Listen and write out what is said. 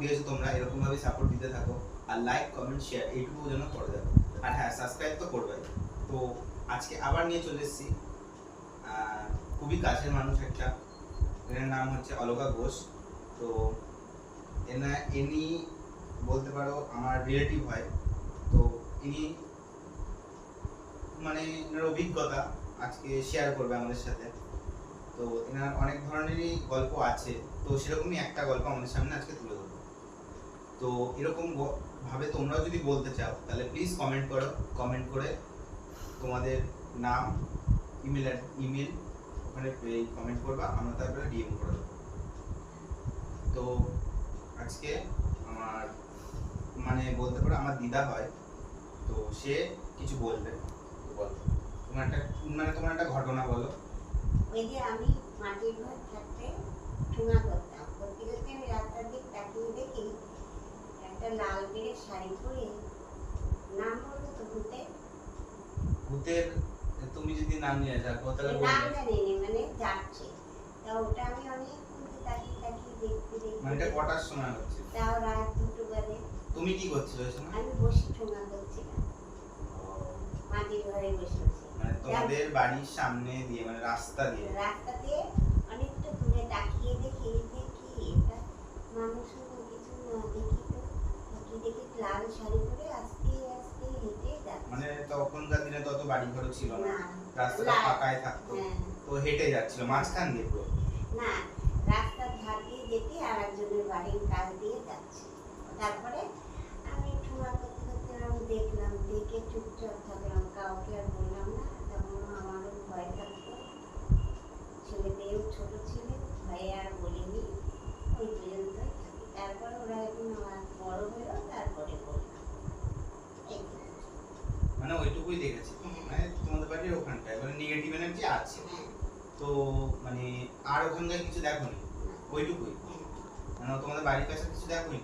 দিয়েছো তোমরা, এরকম ভাবে সাপোর্ট দিতে থাকো, আর লাইক কমেন্ট শেয়ার এইটুকু যেন করে দেবো, আর হ্যাঁ সাবস্ক্রাইব তো করবে। তো আজকে আবার নিয়ে চলে এসেছি খুবই কাছের মানুষ একটা, এনার নাম হচ্ছে অলকা ঘোষ। তো ইনি বলতে পারো আমার রিলেটিভ হয়। তো ইনি মানে এনার অভিজ্ঞতা আজকে শেয়ার করবে আমাদের সাথে। তো এনার অনেক ধরনেরই গল্প আছে, তো সেরকমই একটা গল্প আমাদের সামনে আজকে তুলে ধরবো। তো এরকম ভাবে তোমরাও যদি বলতে চাও তাহলে প্লিজ কমেন্ট করো, কমেন্ট করে তোমাদের নাম ইমেল ওখানে কমেন্ট করবা, আমরা তারপরে ডিএম করে দেবো। তো আজকে আমার মানে বলতে পারো আমার দিদা হয়, তো সে কিছু বলবে। বলো তোমার একটা ঘটনা বলো। ওই যে আমি মাটির ঘর থাকতে ঠুঙা করতাম, করতে করতে আমি রাস্তার দিক তাকিয়ে দেখি একটা লাল বেড়ে শাড়ি পরে, নাম বলবো তো ভূতের তুমি যদি নাম নিয়ে থাকো তাহলে নাম জানি মানে যাচ্ছে, তা ওটা আমি অনেক তাকিয়ে তাকিয়ে দেখতে মানে এটা কটার সময় হচ্ছে? তাও রাত 2টো বাজে। তুমি কি করছিলে ওই সময়? আমি বসে ঠুঙা করছিলাম, মাটির ঘরে বসে বসে। মানে তোমাদের বাড়ির সামনে দিয়ে, মানে রাস্তা দিয়ে অনেকটা দূরে তাকিয়ে দেখি যে কি এটা মানুষ কিছু না, দেখি লাল শাড়ি পরে আস্তে আস্তে হেঁটে যাচ্ছে। মানে তখনকার দিনে তত বাড়ি ঘর ছিল না, রাস্তাটা হ্যাঁ। ফাঁকাই থাকতো। তো হেঁটে যাচ্ছিল মাঝখান দিয়ে পুরো না, রাস্তার ধার দিয়ে যেতে আর একজনের বাড়ির কাছ দিয়ে যাচ্ছে। তারপরে আমি ঠুঙা করতে করতে আমি দেখলাম, দেখে চুপচাপ থাকলাম, কাউকে আর বললাম না। তখন আমারও ভয় থাকতো, ছেলে মেয়েও ছোট ছিল, ভয়ে আর বলিনি, ওই পর্যন্তই থাকি। তারপর ওরা এখন আমার বড় হলো, তারপরে বললাম। মানে ওইটুকুই দেখেছি। মানে তোমাদের বাড়ির ওখানটায় মানে নেগেটিভ এনার্জি আছে, তো মানে আর ওখানকার কিছু দেখোনি? ওইটুকুই মানে তোমাদের বাড়ির কাছে কিছু দেখোনি?